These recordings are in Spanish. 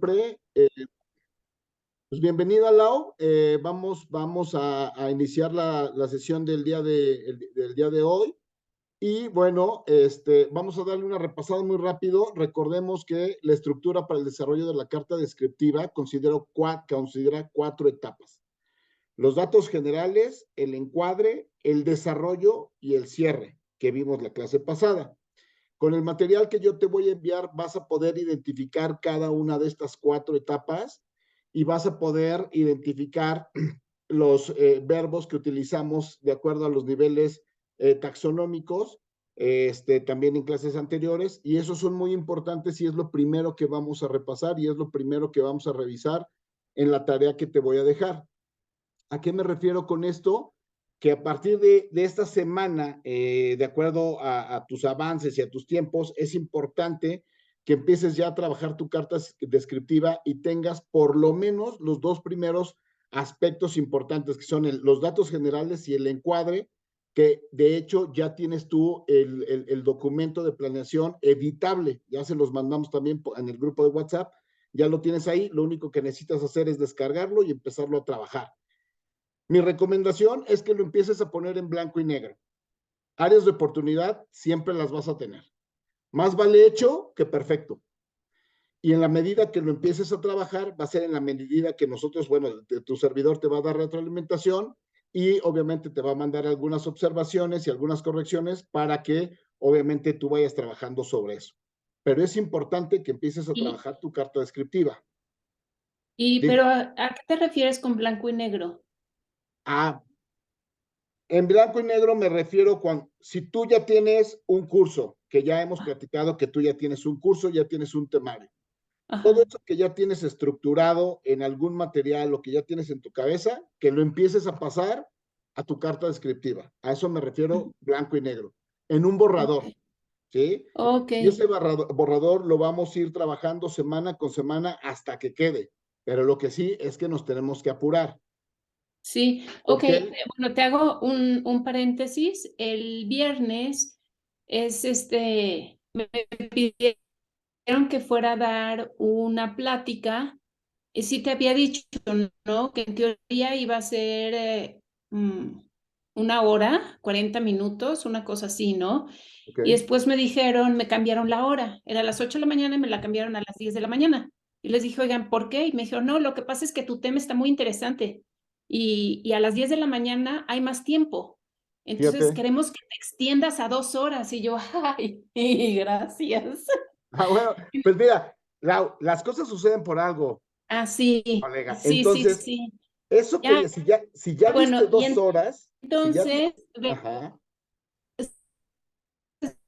siempre, pues bienvenida, Lau. Vamos a iniciar la sesión del día de hoy. Y bueno, vamos a darle una repasada muy rápido. Recordemos que la estructura para el desarrollo de la carta descriptiva considera cuatro etapas: los datos generales, el encuadre, el desarrollo y el cierre, que vimos la clase pasada. Con el material que yo te voy a enviar vas a poder identificar cada una de estas cuatro etapas y vas a poder identificar los verbos que utilizamos de acuerdo a los niveles taxonómicos, también en clases anteriores, y esos son muy importantes y es lo primero que vamos a repasar y es lo primero que vamos a revisar en la tarea que te voy a dejar. ¿A qué me refiero con esto? Que a partir de esta semana, de acuerdo a tus avances y a tus tiempos, es importante que empieces ya a trabajar tu carta descriptiva y tengas por lo menos los dos primeros aspectos importantes, que son los datos generales y el encuadre, que de hecho ya tienes tú el documento de planeación editable, ya se los mandamos también en el grupo de WhatsApp, ya lo tienes ahí, lo único que necesitas hacer es descargarlo y empezarlo a trabajar. Mi recomendación es que lo empieces a poner en blanco y negro. Áreas de oportunidad siempre las vas a tener. Más vale hecho que perfecto. Y en la medida que lo empieces a trabajar, va a ser en la medida que nosotros, bueno, tu servidor te va a dar retroalimentación y obviamente te va a mandar algunas observaciones y algunas correcciones para que obviamente tú vayas trabajando sobre eso. Pero es importante que empieces a trabajar tu carta descriptiva. Pero ¿a qué te refieres con blanco y negro? En blanco y negro me refiero si tú ya tienes un curso, que ya hemos platicado que tú ya tienes un curso, ya tienes un temario. Ajá. Todo eso que ya tienes estructurado en algún material o que ya tienes en tu cabeza, que lo empieces a pasar a tu carta descriptiva. A eso me refiero blanco y negro, en un borrador, Okay. ¿sí? Okay. Y ese borrador lo vamos a ir trabajando semana con semana hasta que quede. Pero lo que sí es que nos tenemos que apurar. Sí, ok. Bueno, te hago un paréntesis. El viernes me pidieron que fuera a dar una plática. Y sí te había dicho, ¿no? Que en teoría iba a ser una hora, 40 minutos, una cosa así, ¿no? Okay. Y después me cambiaron la hora. Era a las 8 de la mañana y me la cambiaron a las 10 de la mañana. Y les dije, oigan, ¿por qué? Y me dijeron, no, lo que pasa es que tu tema está muy interesante. Y a las 10 de la mañana hay más tiempo. Entonces Fíjate. queremos que te extiendas a 2 horas. Y yo, ay, gracias. Bueno, pues mira, las cosas suceden por algo, Sí, colega. sí, sí, Entonces, sí. eso Ya, que si ya bueno, diste 2 horas, si ya entonces, ajá,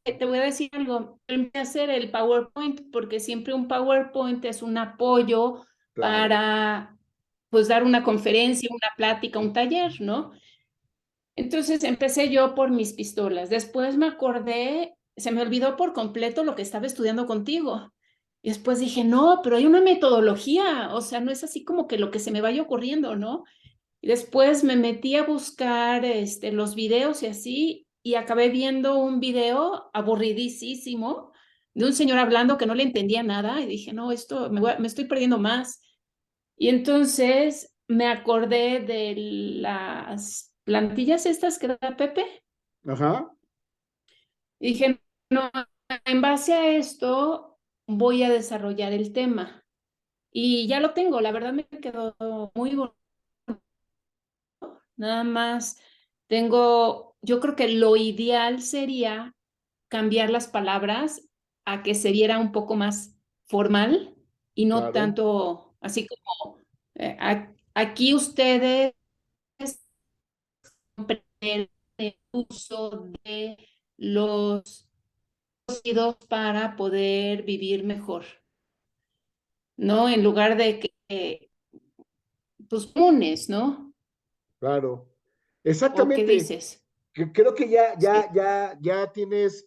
te voy a decir algo. Empecé a hacer el PowerPoint porque siempre un PowerPoint es un apoyo claro, para, pues, dar una conferencia, una plática, un taller, ¿no? Entonces empecé yo por mis pistolas. Después me acordé, se me olvidó por completo lo que estaba estudiando contigo. Y después dije, no, pero hay una metodología, o sea, no es así como que lo que se me vaya ocurriendo, ¿no? Y después me metí a buscar los videos y así, y acabé viendo un video aburridísimo de un señor hablando que no le entendía nada, y dije, no, esto me estoy perdiendo más. Y entonces me acordé de las plantillas estas que da Pepe, ajá, y dije, no, en base a esto voy a desarrollar el tema. Y ya lo tengo, la verdad me quedó muy bonito. Nada más yo creo que lo ideal sería cambiar las palabras a que se viera un poco más formal y no claro, tanto así como aquí ustedes comprenden el uso de los óxidos para poder vivir mejor, ¿no? En lugar de que, pues, comunes, ¿no? claro. ¿O qué Exactamente. dices? Creo que Sí. ya tienes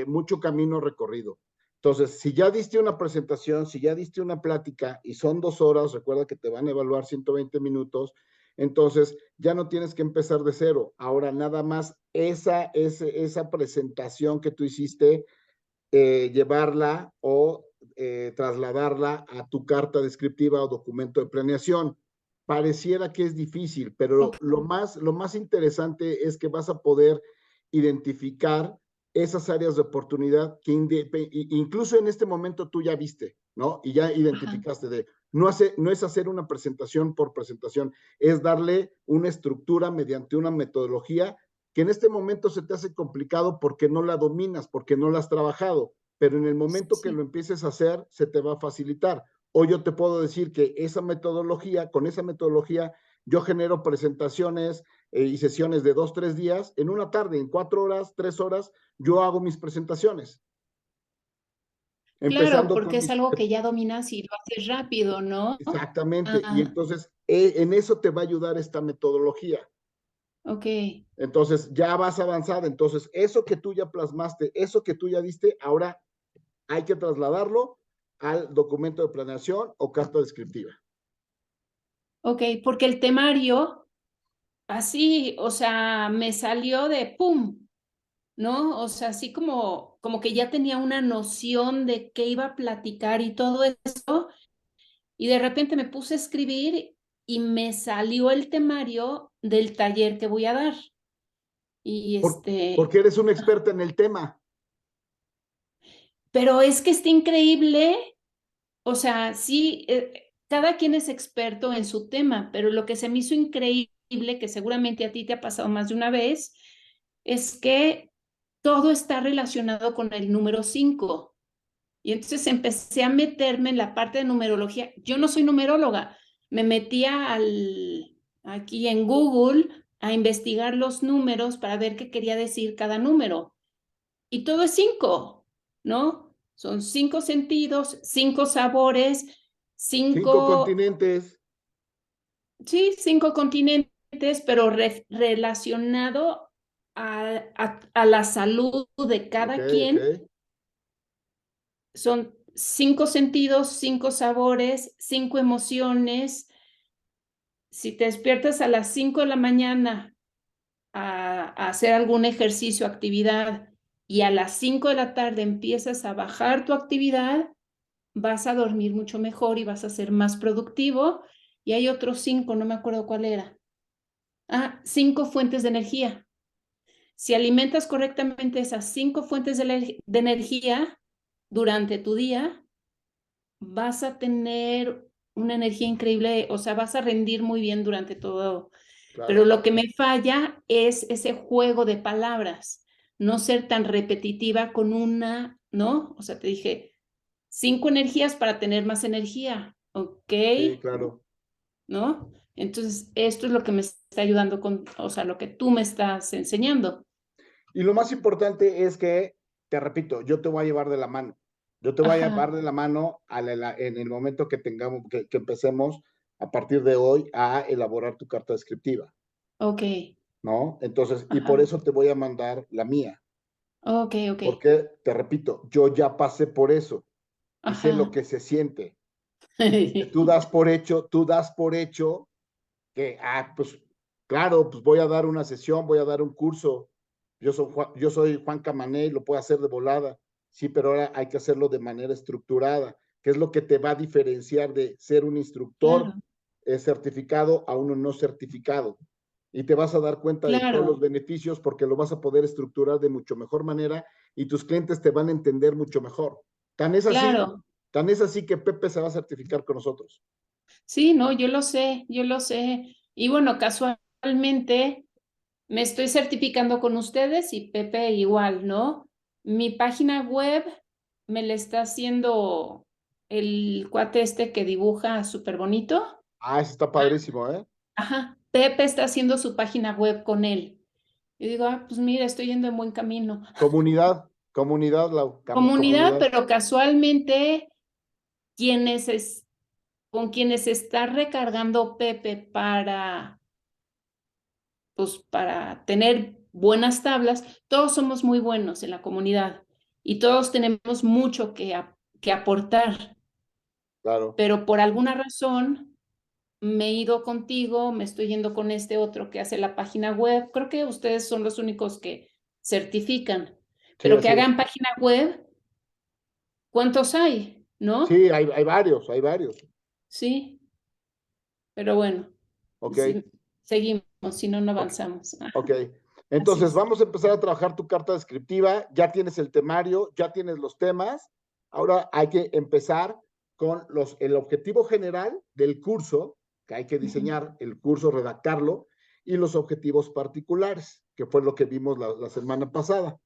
mucho camino recorrido. Entonces, si ya diste una presentación, si ya diste una plática y son 2 horas, recuerda que te van a evaluar 120 minutos, entonces ya no tienes que empezar de cero. Ahora, nada más esa presentación que tú hiciste, llevarla o trasladarla a tu carta descriptiva o documento de planeación. Pareciera que es difícil, pero Ok. lo más interesante es que vas a poder identificar esas áreas de oportunidad que incluso en este momento tú ya viste, ¿no? Y ya Ajá. identificaste no es hacer una presentación por presentación, es darle una estructura mediante una metodología que en este momento se te hace complicado porque no la dominas, porque no la has trabajado, pero en el momento que Sí. lo empieces a hacer, se te va a facilitar. O yo te puedo decir que con esa metodología, yo genero presentaciones y sesiones de 2, 3 días, en una tarde, en 4 horas, 3 horas, yo hago mis presentaciones. Claro, Empezando con porque es mis... algo que ya dominas y lo haces rápido, ¿no? Exactamente, y Ah, entonces en eso te va a ayudar esta metodología. ok. Entonces ya vas avanzada, entonces eso que tú ya plasmaste, eso que tú ya diste, ahora hay que trasladarlo al documento de planeación o carta descriptiva. Ok, porque el temario, así, o sea, me salió de pum, ¿no? O sea, así como que ya tenía una noción de qué iba a platicar y todo eso, y de repente me puse a escribir y me salió el temario del taller que voy a dar. Y Porque eres una experta en el tema. pero es que está increíble, o sea, sí, cada quien es experto en su tema, pero lo que se me hizo increíble, que seguramente a ti te ha pasado más de una vez, es que todo está relacionado con el número 5. Y entonces empecé a meterme en la parte de numerología. Yo no soy numeróloga, me metía aquí en Google a investigar los números para ver qué quería decir cada número. Y todo es 5, ¿no? Son 5 sentidos, 5 sabores, 5 5, continentes. sí, 5 continentes, pero relacionado a la salud de Ok, cada ok. quien. Son 5 sentidos, 5 sabores, 5 emociones. Si te despiertas a las 5 de la mañana a hacer algún ejercicio, actividad, y a las 5 de la tarde empiezas a bajar tu actividad, vas a dormir mucho mejor y vas a ser más productivo. Y hay otros 5, no me acuerdo cuál era. 5 fuentes de energía. Si alimentas correctamente esas 5 fuentes de energía durante tu día, vas a tener una energía increíble, o sea, vas a rendir muy bien durante todo. Pero Claro. lo que me falla es ese juego de palabras, no ser tan repetitiva con una, ¿no? O sea, te dije, 5 energías para tener más energía, ¿ok? Sí, claro. ¿No? Entonces, esto es lo que me está ayudando con, o sea, lo que tú me estás enseñando. Y lo más importante es que, te repito, yo te voy a llevar de la mano. Yo te voy a Ajá, llevar de la mano en el momento que tengamos, que empecemos a partir de hoy a elaborar tu carta descriptiva, ok, ¿no? Entonces, y por ajá, eso te voy a mandar la mía, ok, ok, porque, te repito, yo ya pasé por eso y sé lo ajá. que se siente. Tú das por hecho que, pues, claro, pues voy a dar una sesión, voy a dar un curso. Yo soy Juan Camané, lo puedo hacer de volada. Sí, pero ahora hay que hacerlo de manera estructurada, que es lo que te va a diferenciar de ser un instructor Claro, certificado a uno no certificado. Y te vas a dar cuenta de todos los claro, beneficios porque lo vas a poder estructurar de mucho mejor manera y tus clientes te van a entender mucho mejor. Tan es así, claro. tan es así que Pepe se va a certificar con nosotros. Sí, no, yo lo sé, yo lo sé. Y bueno, casualmente me estoy certificando con ustedes y Pepe igual, ¿no? Mi página web me la está haciendo el cuate este que dibuja súper bonito. Eso está padrísimo, ¿eh? Ajá, Pepe está haciendo su página web con él. Yo digo, pues mira, estoy yendo en buen camino. Comunidad, Lau, Comunidad, comunidad. pero casualmente con quienes está recargando Pepe pues para tener buenas tablas, todos somos muy buenos en la comunidad y todos tenemos mucho que aportar, Claro. pero por alguna razón me he ido contigo, me estoy yendo con este otro que hace la página web. Creo que ustedes son los únicos que certifican, Sí, pero que así es. hagan página web, ¿cuántos hay? ¿no? Sí, hay varios, hay varios. Sí, pero bueno, Ok, sí, seguimos, si no, no ok, avanzamos. Ajá, ok. así Entonces, es. vamos a empezar a trabajar tu carta descriptiva. Ya tienes el temario, ya tienes los temas. Ahora hay que empezar con el objetivo general del curso, que hay que diseñar el curso, redactarlo, y los objetivos particulares, que fue lo que vimos la semana pasada.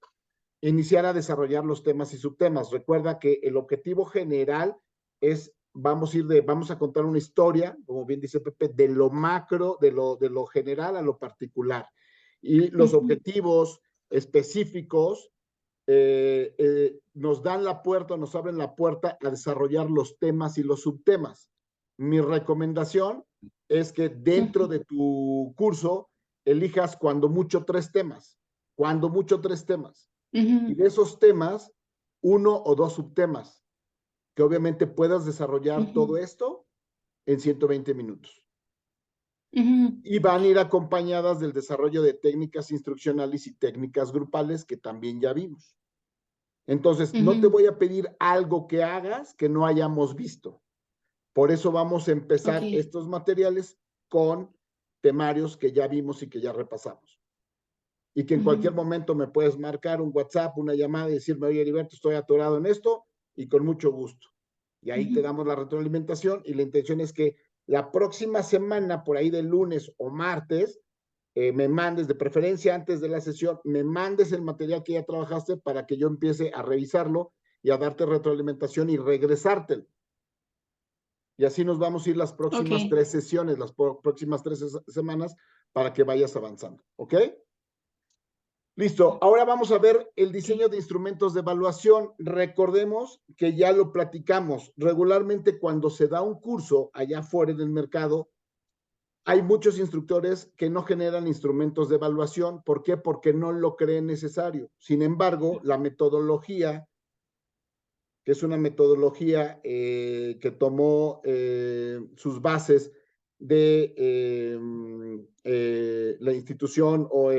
Iniciar a desarrollar los temas y subtemas. Recuerda que el objetivo general es, vamos a contar una historia, como bien dice Pepe, de lo macro, de lo general a lo particular. Y los objetivos específicos nos dan la puerta, nos abren la puerta a desarrollar los temas y los subtemas. Mi recomendación es que dentro de tu curso elijas cuando mucho 3 temas, cuando mucho 3 temas. Y de esos temas, 1 o 2 subtemas, que obviamente puedas desarrollar todo esto en 120 minutos. Y van a ir acompañadas del desarrollo de técnicas instruccionales y técnicas grupales que también ya vimos. Entonces, no te voy a pedir algo que hagas que no hayamos visto. Por eso vamos a empezar Ok. estos materiales con temarios que ya vimos y que ya repasamos. Y que en cualquier momento me puedes marcar un WhatsApp, una llamada y decirme, oye, Heriberto, estoy atorado en esto, y con mucho gusto. Y ahí te damos la retroalimentación, y la intención es que la próxima semana, por ahí de lunes o martes, me mandes, de preferencia antes de la sesión, me mandes el material que ya trabajaste para que yo empiece a revisarlo y a darte retroalimentación y regresártelo. Y así nos vamos a ir las próximas Ok. 3 sesiones, las próximas 3 semanas, para que vayas avanzando. ¿Ok? Listo, ahora vamos a ver el diseño de instrumentos de evaluación. Recordemos que ya lo platicamos. Regularmente cuando se da un curso allá afuera en el mercado, hay muchos instructores que no generan instrumentos de evaluación. ¿Por qué? Porque no lo creen necesario. Sin embargo, la metodología, que es una metodología que tomó sus bases de la institución o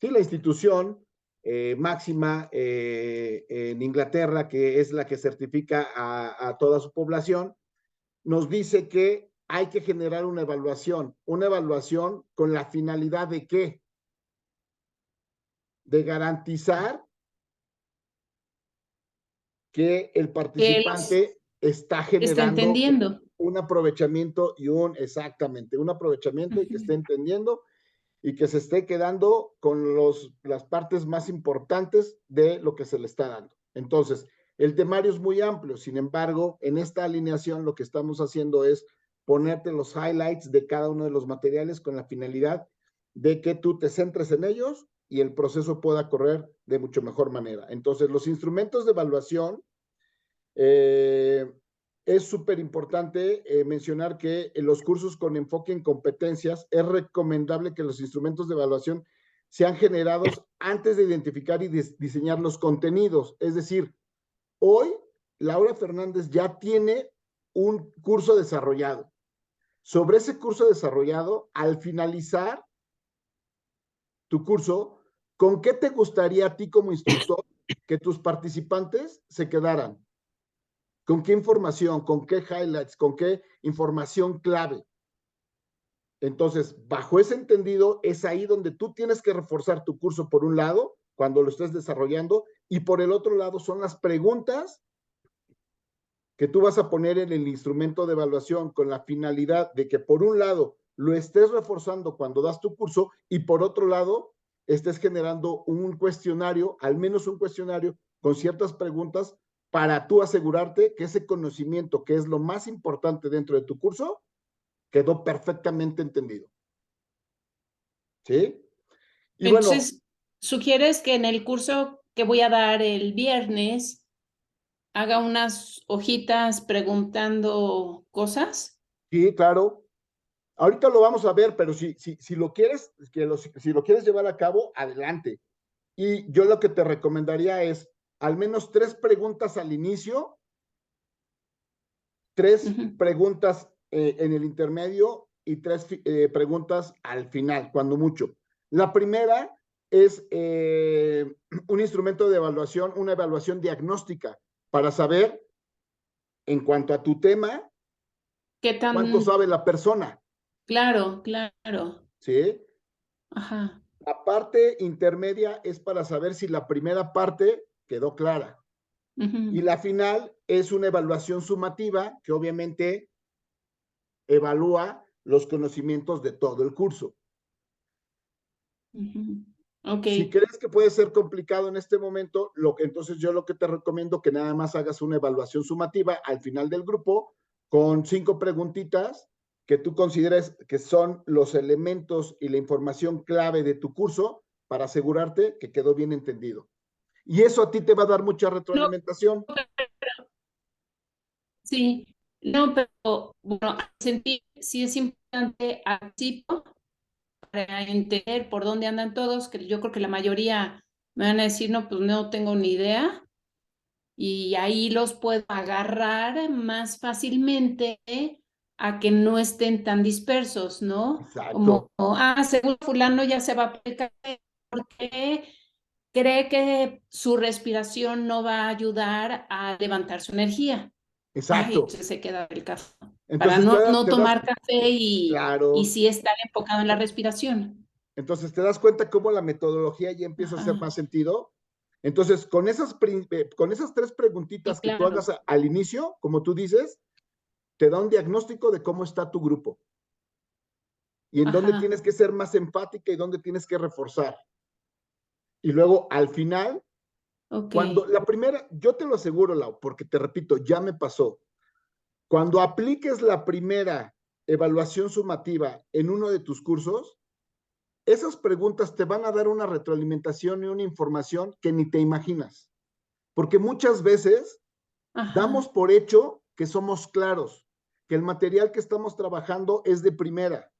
sí, la institución máxima en Inglaterra, que es la que certifica a toda su población, nos dice que hay que generar una evaluación con la finalidad de ¿qué? De garantizar que el Que los participante está está generando entendiendo. un aprovechamiento exactamente, un aprovechamiento y que esté entendiendo y que se esté quedando con las partes más importantes de lo que se le está dando. Entonces, el temario es muy amplio, sin embargo, en esta alineación lo que estamos haciendo es ponerte los highlights de cada uno de los materiales con la finalidad de que tú te centres en ellos y el proceso pueda correr de mucho mejor manera. Entonces, los instrumentos de evaluación, es súper importante mencionar que en los cursos con enfoque en competencias es recomendable que los instrumentos de evaluación sean generados antes de identificar y diseñar los contenidos. Es decir, hoy Laura Fernández ya tiene un curso desarrollado. Sobre ese curso desarrollado, al finalizar tu curso, ¿con qué te gustaría a ti como instructor que tus participantes se quedaran? ¿Con qué información? ¿Con qué highlights? ¿Con qué información clave? Entonces, bajo ese entendido, es ahí donde tú tienes que reforzar tu curso por un lado, cuando lo estés desarrollando, y por el otro lado son las preguntas que tú vas a poner en el instrumento de evaluación con la finalidad de que por un lado lo estés reforzando cuando das tu curso y por otro lado estés generando un cuestionario, al menos un cuestionario con ciertas preguntas para tú asegurarte que ese conocimiento, que es lo más importante dentro de tu curso, quedó perfectamente entendido. ¿Sí? Y bueno, Entonces, ¿sugieres que en el curso que voy a dar el viernes haga unas hojitas preguntando cosas? sí, claro. Ahorita lo vamos a ver, pero si lo quieres, si lo quieres llevar a cabo, adelante. Y yo lo que te recomendaría es al menos 3 preguntas al inicio, 3 preguntas en el intermedio y 3 preguntas al final, cuando mucho. La primera es un instrumento de evaluación, una evaluación diagnóstica. para saber, en cuanto a tu tema, ¿Qué cuánto tan? sabe la persona, Claro, claro. ¿sí? Ajá. La parte intermedia es para saber si la primera parte quedó clara. Y Ujú, la final es una evaluación sumativa que obviamente evalúa los conocimientos de todo el curso. ujú. Ok, Si crees que puede ser complicado en este momento, entonces yo lo que te recomiendo que nada más hagas una evaluación sumativa al final del grupo con 5 preguntitas que tú consideres que son los elementos y la información clave de tu curso para asegurarte que quedó bien entendido. Y eso a ti te va a dar mucha no, retroalimentación. sí, no, pero bueno, sentí sí es importante al principio para entender por dónde andan todos, que yo creo que la mayoría me van a decir, no, pues no tengo ni idea, y ahí los puedo agarrar más fácilmente a que no estén tan dispersos, ¿no? Como, Exacto, seguro fulano ya se va a aplicar porque cree que su respiración no va a ayudar a levantar su energía. Ay, exacto. entonces se queda el café. Para Entonces no te das, tomar café y claro, sí estar enfocado en la respiración. entonces te das cuenta cómo la metodología ya empieza a hacer Ajá, más sentido. Entonces, con esas 3 sí, preguntitas que tú claro. hagas al inicio, como tú dices, te da un diagnóstico de cómo está tu grupo y en dónde Ajá, tienes que ser más empática y dónde tienes que reforzar. Y luego, al final, ok. cuando la primera, yo te lo aseguro, Lau, porque te repito, ya me pasó. Cuando apliques la primera evaluación sumativa en uno de tus cursos, esas preguntas te van a dar una retroalimentación y una información que ni te imaginas. Porque muchas veces damos Ajá, por hecho que somos claros, que el material que estamos trabajando es de primera,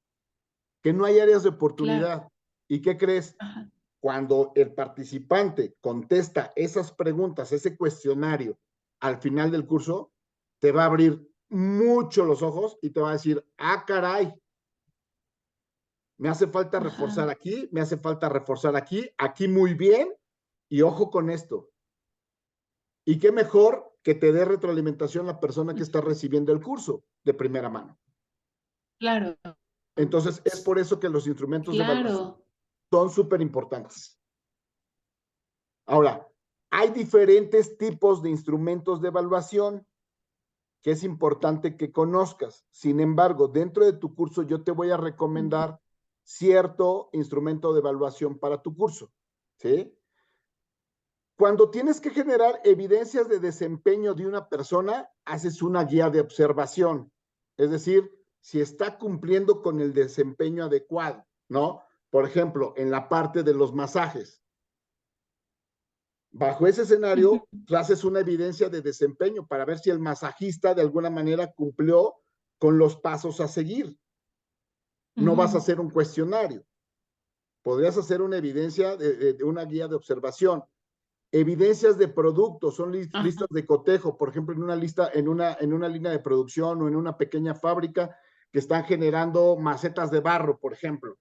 que no hay áreas de claro. oportunidad. ¿Y qué crees? Ajá, Cuando el participante contesta esas preguntas, ese cuestionario al final del curso, te va a abrir mucho los ojos y te va a decir, ah, caray, me hace falta reforzar ajá, aquí, me hace falta reforzar aquí, aquí muy bien, y ojo con esto. Y qué mejor que te dé retroalimentación la persona que está recibiendo el curso de primera mano. claro, Entonces, es por eso que los instrumentos de evaluación claro. son súper importantes. Ahora, hay diferentes tipos de instrumentos de evaluación que es importante que conozcas. Sin embargo, dentro de tu curso yo te voy a recomendar cierto instrumento de evaluación para tu curso, ¿sí? Cuando tienes que generar evidencias de desempeño de una persona, haces una guía de observación, es decir, si está cumpliendo con el desempeño adecuado, ¿no? Por ejemplo, en la parte de los masajes. Bajo ese escenario, haces una evidencia de desempeño para ver si el masajista de alguna manera cumplió con los pasos a seguir. No vas a hacer un cuestionario. Podrías hacer una evidencia de una guía de observación. Evidencias de productos, son Ajá, listas de cotejo, por ejemplo, en una lista, en una línea de producción o en una pequeña fábrica que están generando macetas de barro, por ejemplo.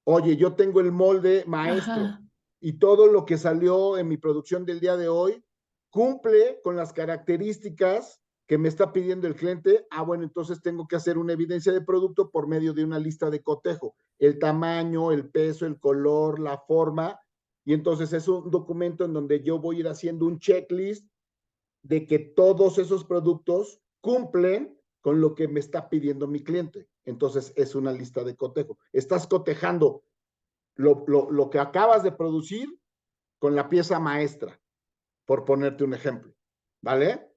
Oye, yo tengo el molde maestro ajá, y todo lo que salió en mi producción del día de hoy cumple con las características que me está pidiendo el cliente. Ah, bueno, entonces tengo que hacer una evidencia de producto por medio de una lista de cotejo. El tamaño, el peso, el color, la forma. Y entonces es un documento en donde yo voy a ir haciendo un checklist de que todos esos productos cumplen con lo que me está pidiendo mi cliente. Entonces es una lista de cotejo. Estás cotejando lo que acabas de producir con la pieza maestra, por ponerte un ejemplo. ¿Vale?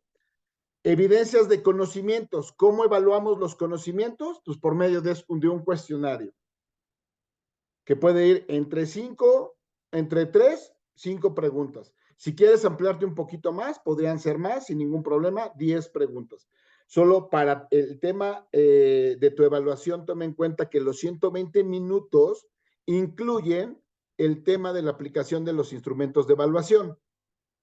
Evidencias de conocimientos. ¿Cómo evaluamos los conocimientos? Pues por medio de un cuestionario que puede ir entre 3, 5 preguntas. Si quieres ampliarte un poquito más, podrían ser más, sin ningún problema, 10 preguntas. Solo para el tema de tu evaluación, toma en cuenta que los 120 minutos incluyen el tema de la aplicación de los instrumentos de evaluación.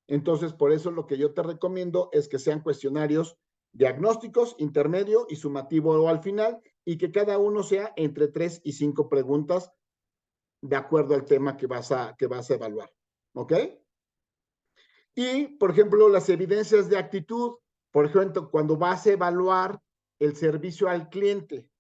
Entonces, por eso lo que yo te recomiendo es que sean cuestionarios diagnósticos, intermedio y sumativo o al final, y que cada uno sea entre 3 y 5 preguntas de acuerdo al tema que vas a evaluar. ¿Ok? Y, por ejemplo, las evidencias de actitud, por ejemplo, cuando vas a evaluar el servicio al cliente,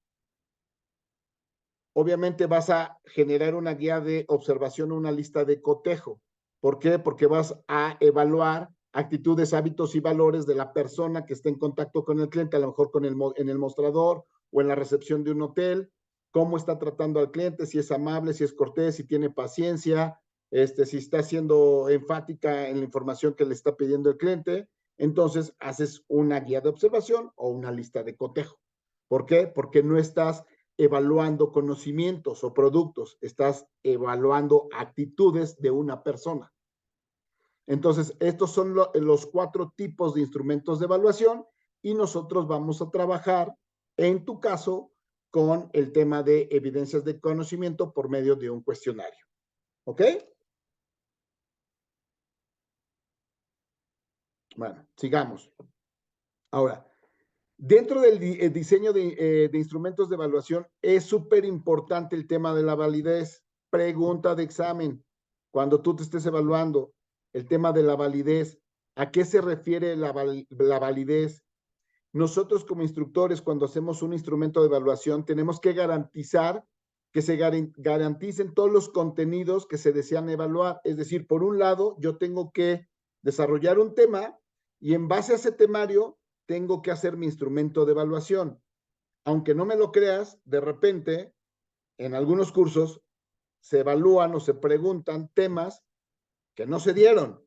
obviamente vas a generar una guía de observación, una lista de cotejo. ¿Por qué? Porque vas a evaluar actitudes, hábitos y valores de la persona que está en contacto con el cliente, a lo mejor en el mostrador o en la recepción de un hotel, cómo está tratando al cliente, si es amable, si es cortés, si tiene paciencia, si está siendo enfática en la información que le está pidiendo el cliente. Entonces haces una guía de observación o una lista de cotejo. ¿Por qué? Porque no estás evaluando conocimientos o productos, estás evaluando actitudes de una persona. Entonces, estos son los 4 tipos de instrumentos de evaluación y nosotros vamos a trabajar, en tu caso, con el tema de evidencias de conocimiento por medio de un cuestionario. ¿Ok? Bueno, sigamos. Ahora, dentro del diseño de instrumentos de evaluación es súper importante el tema de la validez. Pregunta de examen. Cuando tú te estés evaluando, el tema de la validez. ¿A qué se refiere la validez? Nosotros como instructores, cuando hacemos un instrumento de evaluación, tenemos que garantizar que se garanticen todos los contenidos que se desean evaluar. Es decir, por un lado, yo tengo que desarrollar un tema y en base a ese temario tengo que hacer mi instrumento de evaluación. Aunque no me lo creas, de repente, en algunos cursos, se evalúan o se preguntan temas que no se dieron.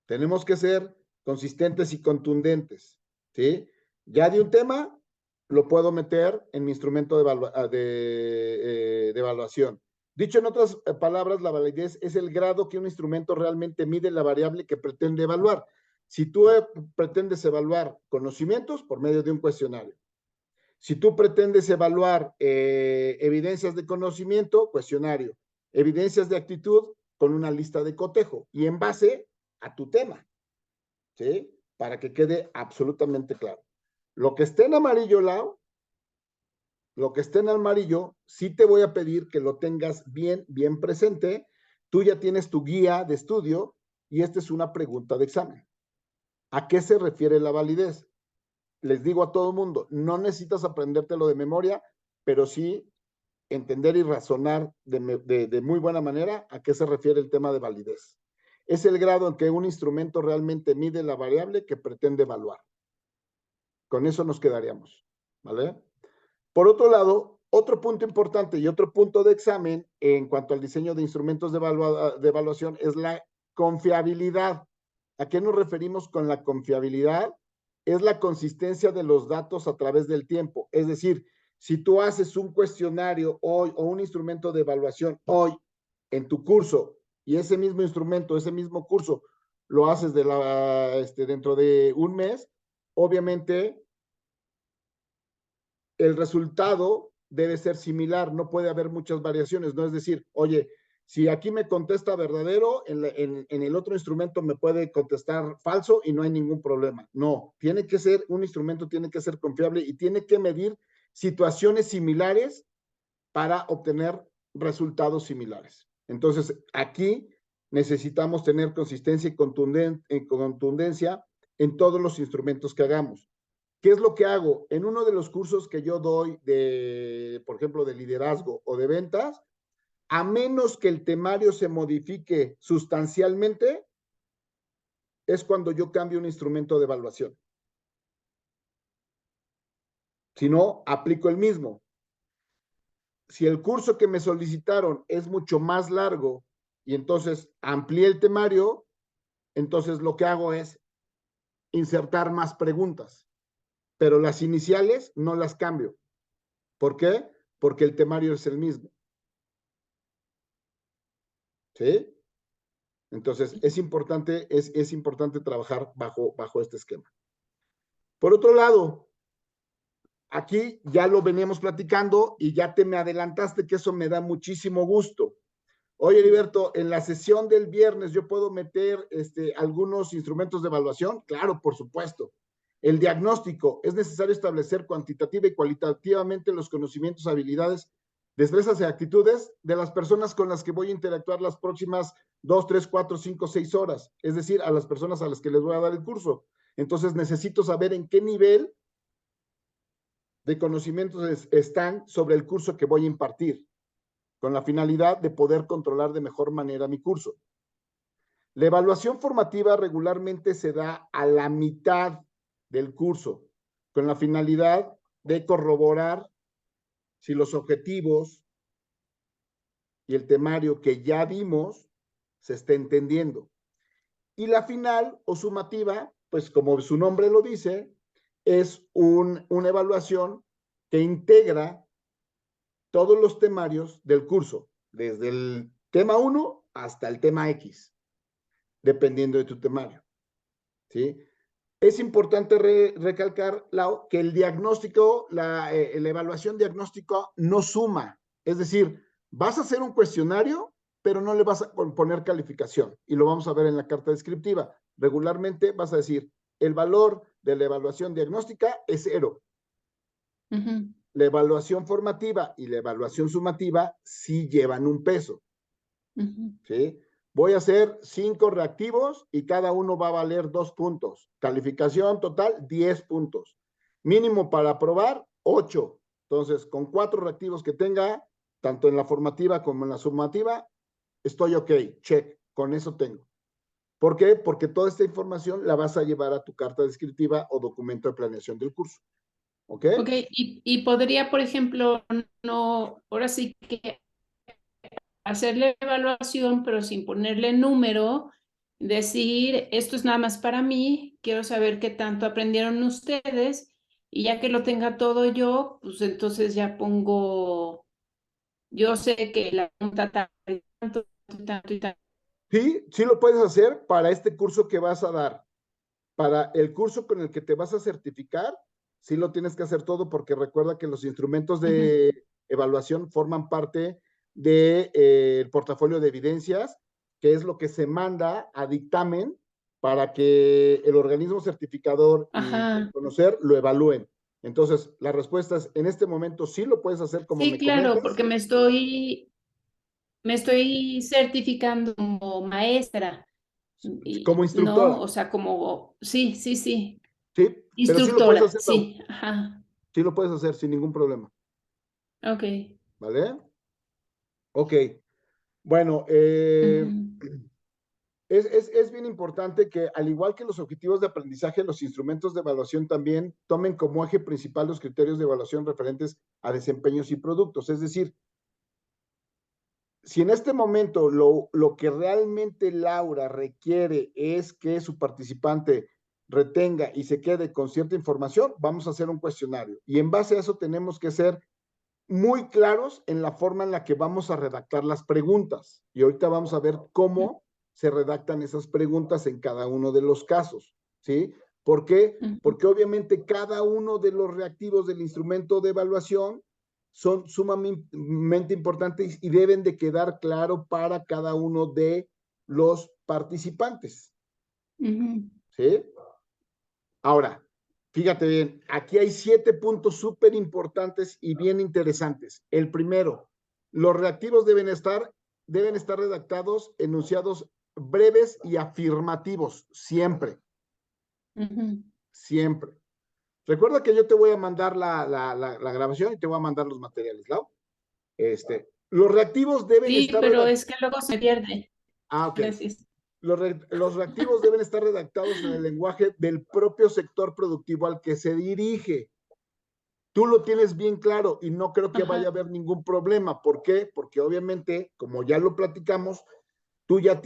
Tenemos que ser consistentes y contundentes, ¿sí? Ya de un tema, lo puedo meter en mi instrumento de evaluación. Dicho en otras palabras, la validez es el grado que un instrumento realmente mide la variable que pretende evaluar. Si tú pretendes evaluar conocimientos por medio de un cuestionario, si tú pretendes evaluar evidencias de conocimiento, cuestionario, evidencias de actitud, con una lista de cotejo y en base a tu tema, ¿sí? Para que quede absolutamente claro. Lo que esté en amarillo, Lau, lo que esté en amarillo, sí te voy a pedir que lo tengas bien, bien presente. Tú ya tienes tu guía de estudio y esta es una pregunta de examen. ¿A qué se refiere la validez? Les digo a todo el mundo, no necesitas aprendértelo de memoria, pero sí entender y razonar de muy buena manera a qué se refiere el tema de validez. Es el grado en que un instrumento realmente mide la variable que pretende evaluar. Con eso nos quedaríamos, ¿vale? Por otro lado, otro punto importante y otro punto de examen en cuanto al diseño de instrumentos de evaluación es la confiabilidad. ¿A qué nos referimos con la confiabilidad? Es la consistencia de los datos a través del tiempo. Es decir, si tú haces un cuestionario hoy o un instrumento de evaluación hoy en tu curso y ese mismo instrumento, ese mismo curso, lo haces dentro de un mes, obviamente el resultado debe ser similar, no puede haber muchas variaciones, no es decir, oye, si aquí me contesta verdadero, en el otro instrumento me puede contestar falso y no hay ningún problema. No, tiene que ser, un instrumento tiene que ser confiable y tiene que medir situaciones similares para obtener resultados similares. Entonces, aquí necesitamos tener consistencia y contundencia en todos los instrumentos que hagamos. ¿Qué es lo que hago? En uno de los cursos que yo doy por ejemplo, de liderazgo o de ventas, a menos que el temario se modifique sustancialmente, es cuando yo cambio un instrumento de evaluación. Si no, aplico el mismo. Si el curso que me solicitaron es mucho más largo y entonces amplié el temario, entonces lo que hago es insertar más preguntas, pero las iniciales no las cambio. ¿Por qué? Porque el temario es el mismo. ¿Sí? Entonces, es importante trabajar bajo este esquema. Por otro lado, aquí ya lo veníamos platicando y ya te me adelantaste, que eso me da muchísimo gusto. Oye, Heriberto, en la sesión del viernes yo puedo meter algunos instrumentos de evaluación. Claro, por supuesto. El diagnóstico. Es necesario establecer cuantitativa y cualitativamente los conocimientos, habilidades, destrezas y actitudes de las personas con las que voy a interactuar las próximas 2, 3, 4, 5, 6 horas, es decir, a las personas a las que les voy a dar el curso. Entonces necesito saber en qué nivel de conocimientos están sobre el curso que voy a impartir, con la finalidad de poder controlar de mejor manera mi curso. La evaluación formativa regularmente se da a la mitad del curso, con la finalidad de corroborar si los objetivos y el temario que ya vimos se está entendiendo. Y la final o sumativa, pues como su nombre lo dice, es una evaluación que integra todos los temarios del curso, desde el tema 1 hasta el tema X, dependiendo de tu temario. ¿Sí? Es importante recalcar, Lau, que el diagnóstico, la evaluación diagnóstico no suma. Es decir, vas a hacer un cuestionario, pero no le vas a poner calificación. Y lo vamos a ver en la carta descriptiva. Regularmente vas a decir, el valor de la evaluación diagnóstica es 0. La evaluación formativa y la evaluación sumativa sí llevan un peso. ¿Sí? Voy a hacer 5 reactivos y cada uno va a valer 2 puntos. Calificación total, 10 puntos. Mínimo para aprobar, 8. Entonces, con 4 reactivos que tenga, tanto en la formativa como en la sumativa, estoy ok, check, con eso tengo. ¿Por qué? Porque toda esta información la vas a llevar a tu carta descriptiva o documento de planeación del curso. ¿Ok? Ok, y podría, por ejemplo, no, ahora sí que hacerle evaluación, pero sin ponerle número, decir, esto es nada más para mí, quiero saber qué tanto aprendieron ustedes, y ya que lo tenga todo yo, pues entonces ya pongo, yo sé que la pregunta tanto, tanto y tanto. Sí, sí lo puedes hacer para este curso que vas a dar. Para el curso con el que te vas a certificar, sí lo tienes que hacer todo porque recuerda que los instrumentos de evaluación forman parte del portafolio de evidencias, que es lo que se manda a dictamen para que el organismo certificador y conocer lo evalúen. Entonces, la respuesta es, en este momento sí lo puedes hacer como Sí, me claro, comentas. porque me estoy certificando como maestra, Como ¿no? instructora, O sea, como, sí, sí, sí, ¿sí? Pero sí lo puedes instructora, hacer, sí, ajá, sí lo puedes hacer sin ningún problema, ok. ¿vale? Ok, bueno, es bien importante que, al igual que los objetivos de aprendizaje, los instrumentos de evaluación también tomen como eje principal los criterios de evaluación referentes a desempeños y productos. Es decir, si en este momento lo que realmente Laura requiere es que su participante retenga y se quede con cierta información, vamos a hacer un cuestionario. Y en base a eso tenemos que ser muy claros en la forma en la que vamos a redactar las preguntas. Y ahorita vamos a ver cómo se redactan esas preguntas en cada uno de los casos, ¿sí? ¿Por qué? Porque obviamente cada uno de los reactivos del instrumento de evaluación son sumamente importantes y deben de quedar claro para cada uno de los participantes, ¿sí? Ahora, fíjate bien, aquí hay 7 puntos súper importantes y bien interesantes. El primero, los reactivos deben estar redactados, enunciados breves y afirmativos, siempre, siempre. Recuerda que yo te voy a mandar la grabación y te voy a mandar los materiales, ¿no? Los reactivos deben Sí, estar pero redactados. es que luego se pierde. Ah, ok. Gracias. Los reactivos deben estar redactados en el lenguaje del propio sector productivo al que se dirige. Tú lo tienes bien claro y no creo que vaya a haber ningún problema. ¿Por qué? Porque obviamente, como ya lo platicamos, tú ya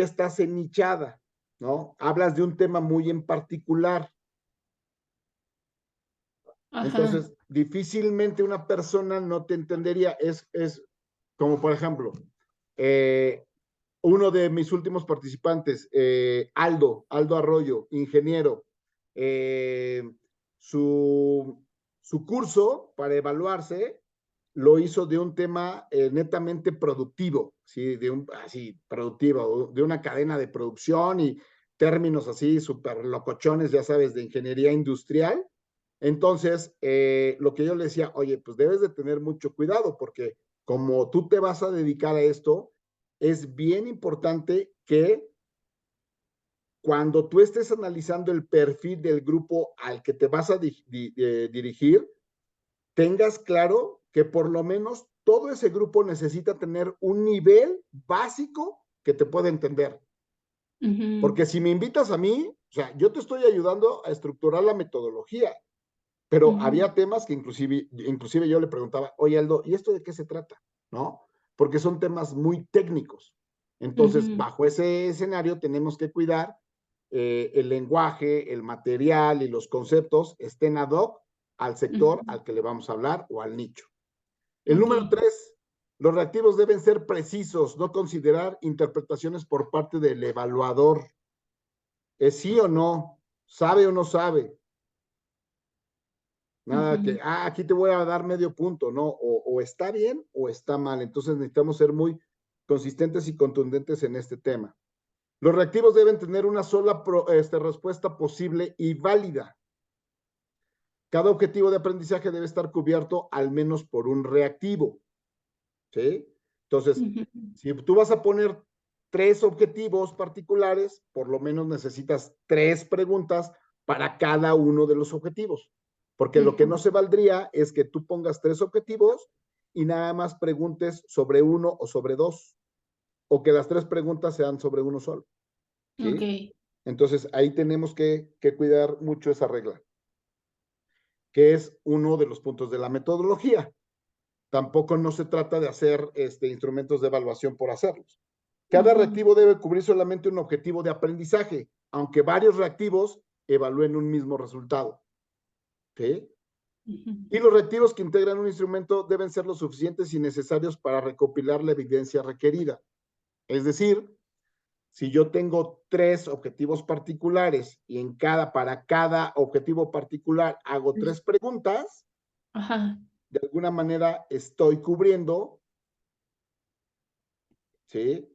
estás enichada, ¿no? Hablas de un tema muy en particular. Ajá. Entonces, difícilmente una persona no te entendería. Es como, por ejemplo, uno de mis últimos participantes, Aldo Arroyo, ingeniero, eh, su, su curso para evaluarse lo hizo de un tema netamente productivo, ¿sí? Así, productivo, de una cadena de producción y términos así súper locochones, ya sabes, de ingeniería industrial. Entonces, lo que yo le decía, oye, pues debes de tener mucho cuidado porque como tú te vas a dedicar a esto, es bien importante que cuando tú estés analizando el perfil del grupo al que te vas a dirigir, tengas claro que por lo menos todo ese grupo necesita tener un nivel básico que te pueda entender. Porque si me invitas a mí, o sea, yo te estoy ayudando a estructurar la metodología, pero había temas que inclusive yo le preguntaba, oye Aldo, ¿y esto de qué se trata? ¿No? Porque son temas muy técnicos. Entonces, bajo ese escenario tenemos que cuidar el lenguaje, el material y los conceptos estén ad hoc al sector al que le vamos a hablar o al nicho. El número 3, los reactivos deben ser precisos, no considerar interpretaciones por parte del evaluador. ¿Es sí o no? ¿Sabe o no sabe? Nada que, aquí te voy a dar medio punto, ¿no? O está bien o está mal. Entonces necesitamos ser muy consistentes y contundentes en este tema. Los reactivos deben tener una sola respuesta posible y válida. Cada objetivo de aprendizaje debe estar cubierto al menos por un reactivo. ¿Sí? Entonces, si tú vas a poner 3 objetivos particulares, por lo menos necesitas 3 preguntas para cada uno de los objetivos. Porque lo que no se valdría es que tú pongas 3 objetivos y nada más preguntes sobre uno o sobre 2. O que las 3 preguntas sean sobre uno solo. ¿Sí? Entonces, ahí tenemos que cuidar mucho esa regla, que es uno de los puntos de la metodología. Tampoco no se trata de hacer instrumentos de evaluación por hacerlos. Cada reactivo debe cubrir solamente un objetivo de aprendizaje, aunque varios reactivos evalúen un mismo resultado. ¿Sí? Y los reactivos que integran un instrumento deben ser lo suficientes y necesarios para recopilar la evidencia requerida. Es decir, si yo tengo 3 objetivos particulares y para cada objetivo particular hago 3 preguntas, de alguna manera estoy cubriendo, ¿sí?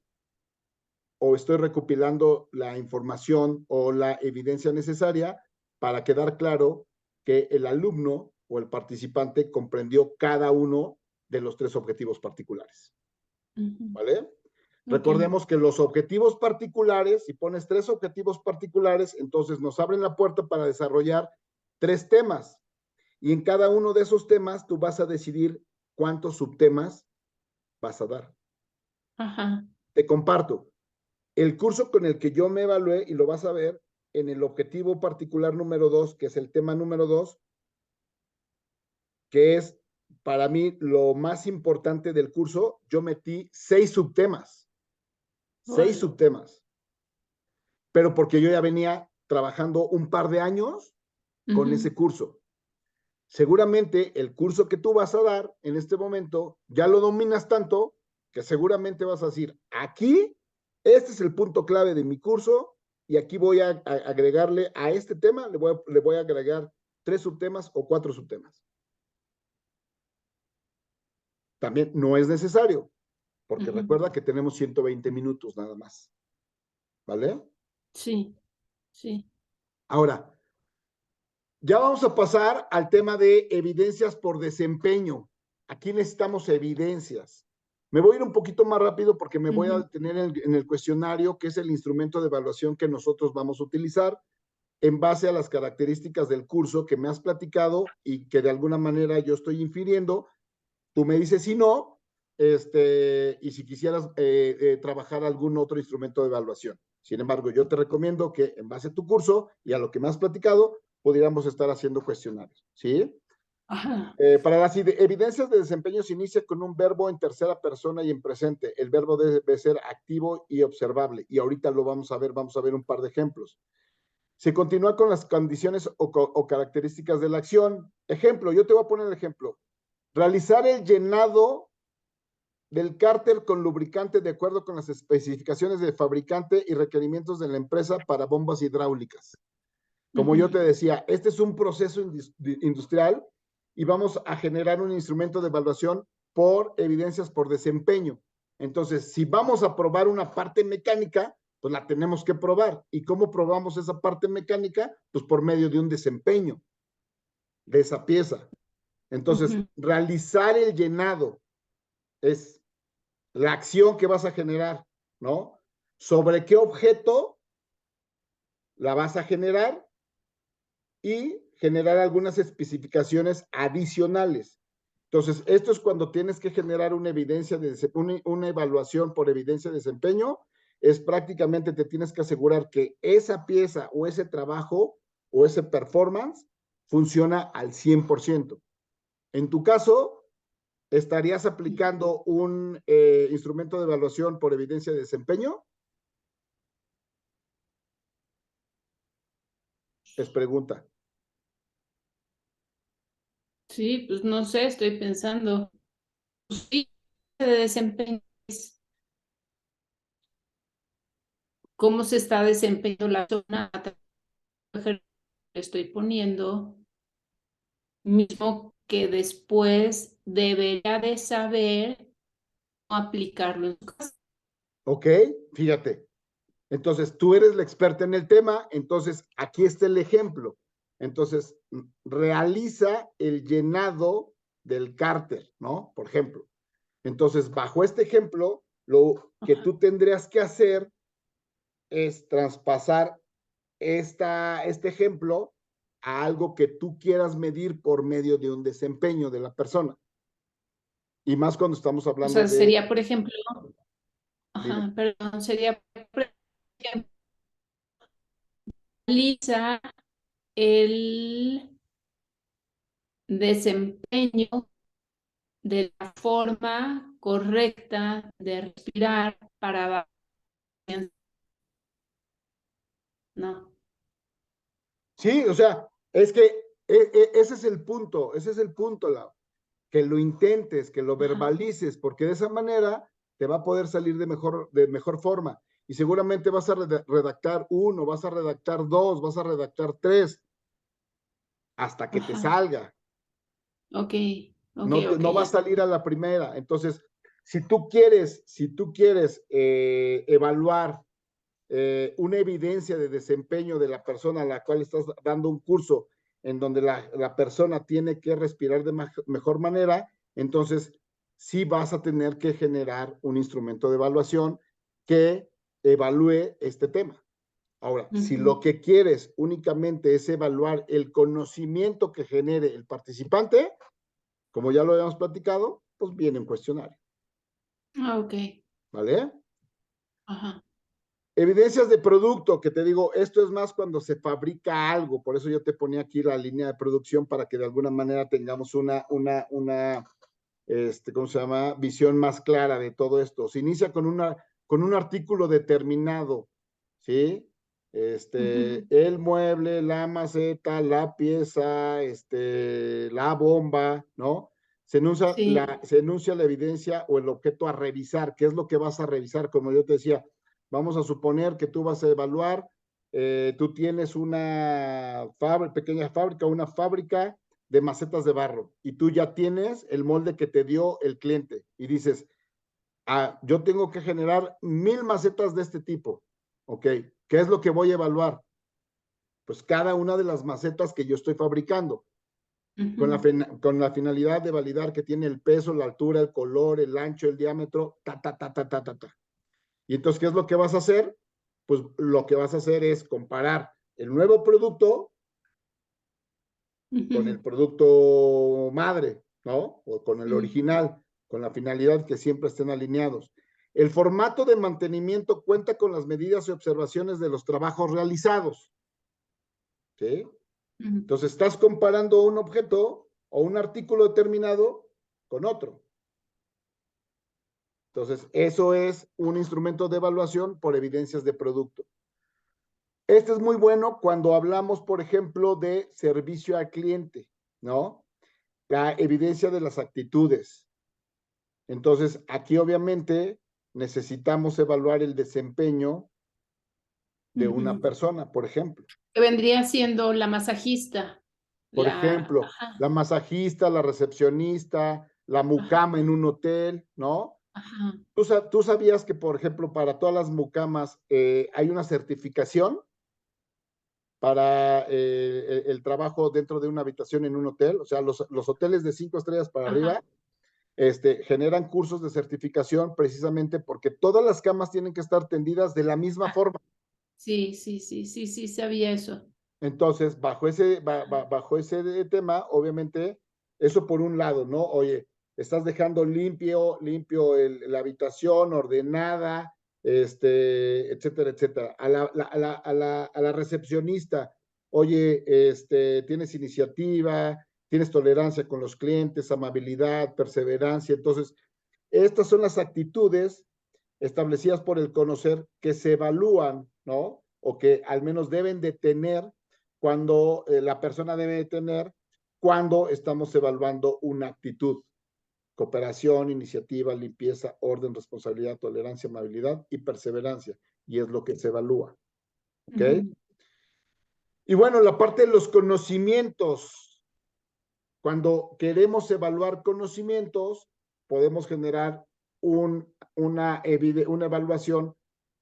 O estoy recopilando la información o la evidencia necesaria para quedar claro que el alumno o el participante comprendió cada uno de los 3 objetivos particulares. ¿Vale? Recordemos que los objetivos particulares, si pones 3 objetivos particulares, entonces nos abren la puerta para desarrollar 3 temas. Y en cada uno de esos temas tú vas a decidir cuántos subtemas vas a dar. Te comparto. El curso con el que yo me evalué, y lo vas a ver en el objetivo particular número 2, que es el tema número 2, que es para mí lo más importante del curso, yo metí 6 subtemas. 6 subtemas. Pero porque yo ya venía trabajando un par de años con ese curso. Seguramente el curso que tú vas a dar en este momento ya lo dominas tanto que seguramente vas a decir, aquí, este es el punto clave de mi curso y aquí voy a agregarle a este tema, le voy a agregar 3 subtemas o 4 subtemas. También no es necesario, porque recuerda que tenemos 120 minutos nada más. ¿Vale? Sí, sí. Ahora, ya vamos a pasar al tema de evidencias por desempeño. Aquí necesitamos evidencias. Me voy a ir un poquito más rápido porque me voy a detener en el cuestionario, que es el instrumento de evaluación que nosotros vamos a utilizar en base a las características del curso que me has platicado y que de alguna manera yo estoy infiriendo. Tú me dices si no, y si quisieras trabajar algún otro instrumento de evaluación. Sin embargo, yo te recomiendo que en base a tu curso y a lo que me has platicado, pudiéramos estar haciendo cuestionarios, ¿sí? Para las evidencias de desempeño se inicia con un verbo en tercera persona y en presente. El verbo debe ser activo y observable. Y ahorita lo vamos a ver un par de ejemplos. Se continúa con las condiciones o características de la acción. Ejemplo, yo te voy a poner el ejemplo. Realizar el llenado del cárter con lubricante de acuerdo con las especificaciones del fabricante y requerimientos de la empresa para bombas hidráulicas. Como yo te decía, este es un proceso industrial y vamos a generar un instrumento de evaluación por evidencias por desempeño. Entonces, si vamos a probar una parte mecánica, pues la tenemos que probar. ¿Y cómo probamos esa parte mecánica? Pues por medio de un desempeño de esa pieza. Entonces, realizar el llenado es la acción que vas a generar, ¿no? Sobre qué objeto la vas a generar y generar algunas especificaciones adicionales. Entonces, esto es cuando tienes que generar una evidencia de una evaluación por evidencia de desempeño, es prácticamente te tienes que asegurar que esa pieza o ese trabajo o ese performance funciona al 100%. En tu caso, ¿estarías aplicando un instrumento de evaluación por evidencia de desempeño? Es pregunta. Sí, pues no sé, estoy pensando. Pues sí, de desempeño es cómo se está desempeñando la zona a través del ejercicio que estoy poniendo, mismo que después debería de saber cómo aplicarlo en su casa. ¿Ok? Fíjate. Entonces, tú eres la experta en el tema, entonces aquí está el ejemplo. Entonces, realiza el llenado del cárter, ¿no? Por ejemplo. Entonces, bajo este ejemplo, lo que tú tendrías que hacer es traspasar este ejemplo a algo que tú quieras medir por medio de un desempeño de la persona. Y más cuando estamos O hablando sea, de, sería, por ejemplo, dime, perdón, sería, por ejemplo, analiza el desempeño de la forma correcta de respirar para, no. sí, o sea, es que ese es el punto, Lau, que lo intentes, que lo Ajá. verbalices, porque de esa manera te va a poder salir de mejor forma. Y seguramente vas a redactar uno, vas a redactar dos, vas a redactar tres, hasta que te Ajá. salga. Ok, ok, ok, No va a ya. salir a la primera. Entonces, si tú quieres evaluar una evidencia de desempeño de la persona a la cual estás dando un curso en donde la persona tiene que respirar de mejor manera, entonces sí vas a tener que generar un instrumento de evaluación que evalúe este tema. Ahora, si Ujú. lo que quieres únicamente es evaluar el conocimiento que genere el participante, como ya lo habíamos platicado, pues viene un cuestionario, Ah, ok. ¿vale? Ajá. Evidencias de producto, que te digo, esto es más cuando se fabrica algo, por eso yo te ponía aquí la línea de producción para que de alguna manera tengamos ¿cómo se llama? Visión más clara de todo esto. Se inicia con un artículo determinado, ¿sí? Ujú. El mueble, la maceta, la pieza, la bomba, ¿no? Sí. Se enuncia la evidencia o el objeto a revisar. ¿Qué es lo que vas a revisar? Como yo te decía, vamos a suponer que tú vas a evaluar, tú tienes una pequeña fábrica, una fábrica de macetas de barro y tú ya tienes el molde que te dio el cliente y dices, yo tengo que generar 1000 macetas de este tipo. Ok, ¿qué es lo que voy a evaluar? Pues cada una de las macetas que yo estoy fabricando, Ujú. con la finalidad de validar que tiene el peso, la altura, el color, el ancho, el diámetro, ta, ta, ta, ta, ta, ta, ta. Y entonces, ¿qué es lo que vas a hacer? Pues lo que vas a hacer es comparar el nuevo producto con el Ujú. producto madre, ¿no? O con el Sí. original, con la finalidad que siempre estén alineados. El formato de mantenimiento cuenta con las medidas y observaciones de los trabajos realizados, ¿sí? Ujú. Entonces, estás comparando un objeto o un artículo determinado con otro. Entonces, eso es un instrumento de evaluación por evidencias de producto. Este es muy bueno cuando hablamos, por ejemplo, de servicio al cliente, ¿no? La evidencia de las actitudes. Entonces, aquí obviamente necesitamos evaluar el desempeño de una Ujú. persona, por ejemplo. Que vendría siendo la masajista, Por la, ejemplo, ajá, la masajista, la recepcionista, la ajá, mucama en un hotel, ¿no? ajá, ¿Tú sabías que, por ejemplo, para todas las mucamas hay una certificación para el trabajo dentro de una habitación en un hotel? O sea, los hoteles de 5 estrellas para ajá, arriba generan cursos de certificación precisamente porque todas las camas tienen que estar tendidas de la misma forma. Sí, sí, sí, sí, sí, sabía eso. Entonces, bajo ese tema, obviamente, eso por un lado, ¿no? Oye, estás dejando limpio la habitación, ordenada, etcétera, etcétera. A la recepcionista, oye, tienes iniciativa, tienes tolerancia con los clientes, amabilidad, perseverancia. Entonces, estas son las actitudes establecidas por el conocer que se evalúan, ¿no? O que al menos deben de tener cuando la persona debe de tener cuando estamos evaluando una actitud. Cooperación, iniciativa, limpieza, orden, responsabilidad, tolerancia, amabilidad y perseverancia. Y es lo que se evalúa. ¿Ok? Y bueno, la parte de los conocimientos. Cuando queremos evaluar conocimientos, podemos generar una evaluación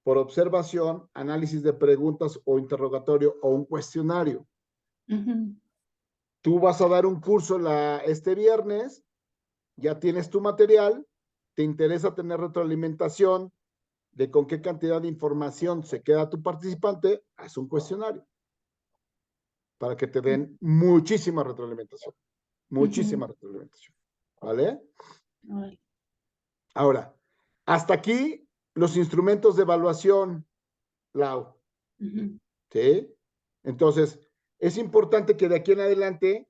por observación, análisis de preguntas o interrogatorio o un cuestionario. Tú vas a dar un curso este viernes, ya tienes tu material, te interesa tener retroalimentación de con qué cantidad de información se queda tu participante, haz un cuestionario para que te den muchísima retroalimentación. Muchísima retroalimentación. ¿Vale? Ahora, hasta aquí los instrumentos de evaluación, Lau. ¿Sí? Entonces, es importante que de aquí en adelante,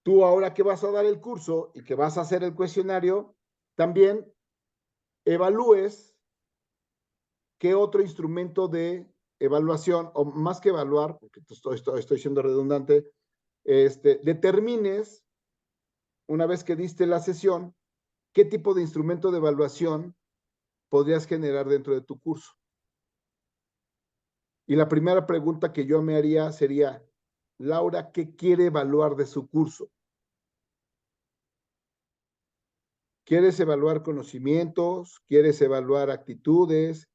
tú ahora que vas a dar el curso y que vas a hacer el cuestionario, también evalúes qué otro instrumento de evaluación, o más que evaluar, porque estoy siendo redundante, determines, una vez que diste la sesión, qué tipo de instrumento de evaluación podrías generar dentro de tu curso. Y la primera pregunta que yo me haría sería, Laura, ¿qué quiere evaluar de su curso? ¿Quieres evaluar conocimientos? ¿Quieres evaluar actitudes?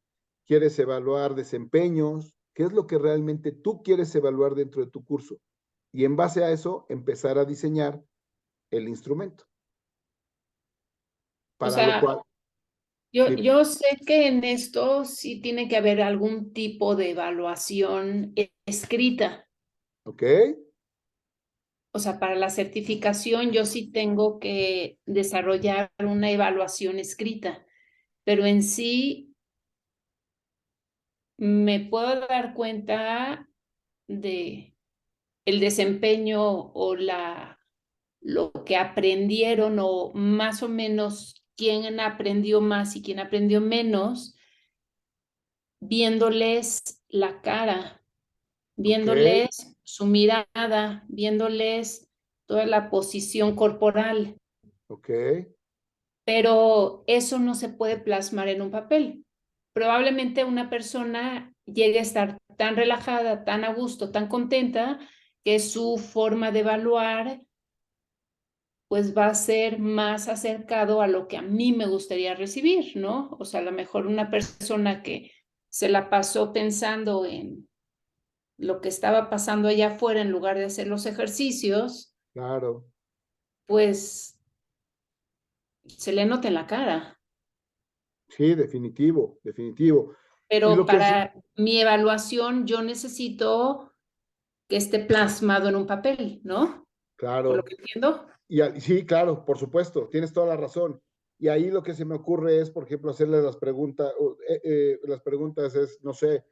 ¿Quieres evaluar desempeños? ¿Qué es lo que realmente tú quieres evaluar dentro de tu curso? Y en base a eso, empezar a diseñar el instrumento. O Para lo sea, cual, dime, yo sé que en esto sí tiene que haber algún tipo de evaluación escrita. ¿ok? O sea, para la certificación yo sí tengo que desarrollar una evaluación escrita, pero en sí me puedo dar cuenta de el desempeño o lo que aprendieron o más o menos quién aprendió más y quién aprendió menos, viéndoles la cara, ¿Ok? viéndoles su mirada, viéndoles toda la posición corporal, ¿Ok? pero eso no se puede plasmar en un papel. Probablemente una persona llegue a estar tan relajada, tan a gusto, tan contenta, que su forma de evaluar pues va a ser más acercado a lo que a mí me gustaría recibir, ¿no? O sea, a lo mejor una persona que se la pasó pensando en lo que estaba pasando allá afuera en lugar de hacer los ejercicios, Claro. pues se le nota en la cara. Sí, definitivo, definitivo. Y Pero lo que es, para mi evaluación yo necesito que esté plasmado en un papel, ¿no? Por lo claro, que entiendo. sí, claro, por supuesto, tienes toda la razón. Y ahí lo que se me ocurre es, por ejemplo, hacerle las preguntas es, no sé,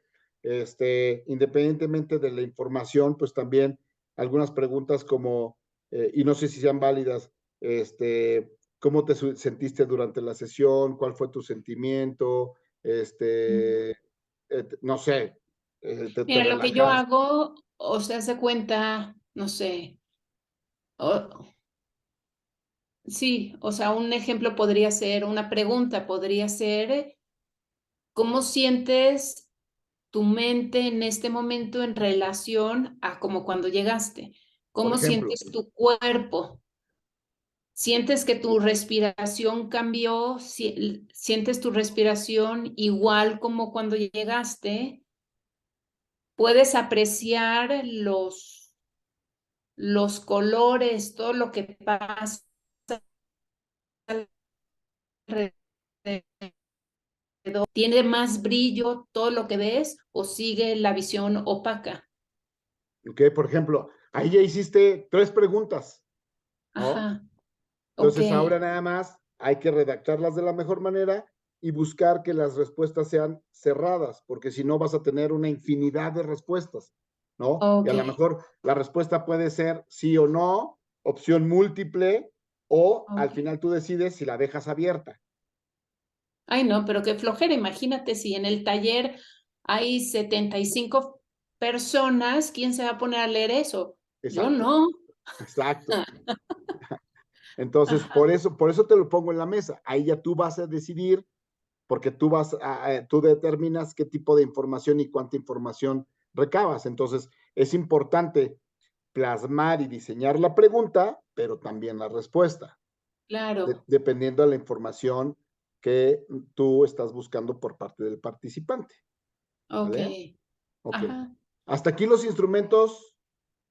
independientemente de la información, pues también algunas preguntas como, y no sé si sean válidas, ¿cómo te sentiste durante la sesión? ¿Cuál fue tu sentimiento? No sé, te Mira, lo que yo relajas. hago, o sea, se cuenta, no sé, sí, o sea, un ejemplo podría ser, una pregunta podría ser, ¿cómo sientes tu mente en este momento en relación a como cuando llegaste? Por ¿Cómo ejemplo, sientes tu cuerpo? ¿Sientes que tu respiración cambió? ¿Sientes tu respiración igual como cuando llegaste? ¿Puedes apreciar los colores, todo lo que pasa ¿Tiene más brillo todo lo que ves o sigue la visión opaca? ¿Ok? Por ejemplo, ahí ya hiciste 3 preguntas, ¿no? Ajá, ok, Entonces ahora nada más hay que redactarlas de la mejor manera y buscar que las respuestas sean cerradas, porque si no vas a tener una infinidad de respuestas, ¿no? Y ok, a lo mejor la respuesta puede ser sí o no, opción múltiple, o al ok. final tú decides si la dejas abierta. Ay, no, pero qué flojera. Imagínate si en el taller hay 75 personas, ¿quién se va a poner a leer eso? Yo Exacto, no. exacto. Entonces, Ajá, por eso te lo pongo en la mesa. Ahí ya tú vas a decidir, porque tú determinas qué tipo de información y cuánta información recabas. Entonces, es importante plasmar y diseñar la pregunta, pero también la respuesta, claro, dependiendo de la información que tú estás buscando por parte del participante. ok, ¿Vale? Ok. ajá, Hasta aquí los instrumentos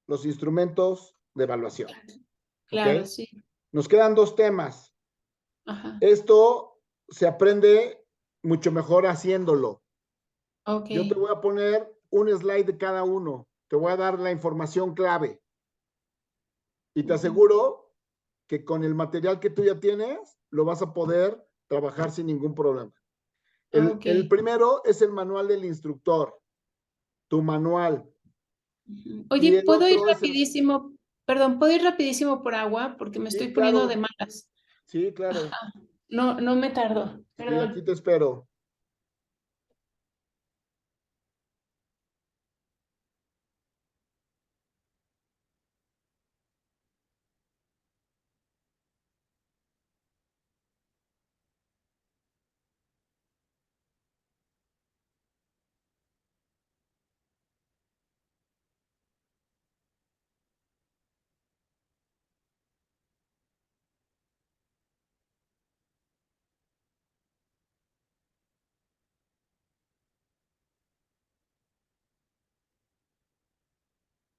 de evaluación. ¿Ok? claro, sí, Nos quedan 2 temas. ajá, Esto se aprende mucho mejor haciéndolo. ok, Yo te voy a poner un slide de cada uno. Te voy a dar la información clave. Y te ujú, aseguro que con el material que tú ya tienes, lo vas a poder trabajar sin ningún problema. ok. El primero es el manual del instructor, tu manual. Ujú. Y Oye, el ¿puedo ir otro es el... rapidísimo? Perdón, ¿puedo ir rapidísimo por agua? Porque me estoy Sí, poniendo de claro, malas. sí, claro. Ajá, no, no me tardo, Sí, aquí perdón. te espero.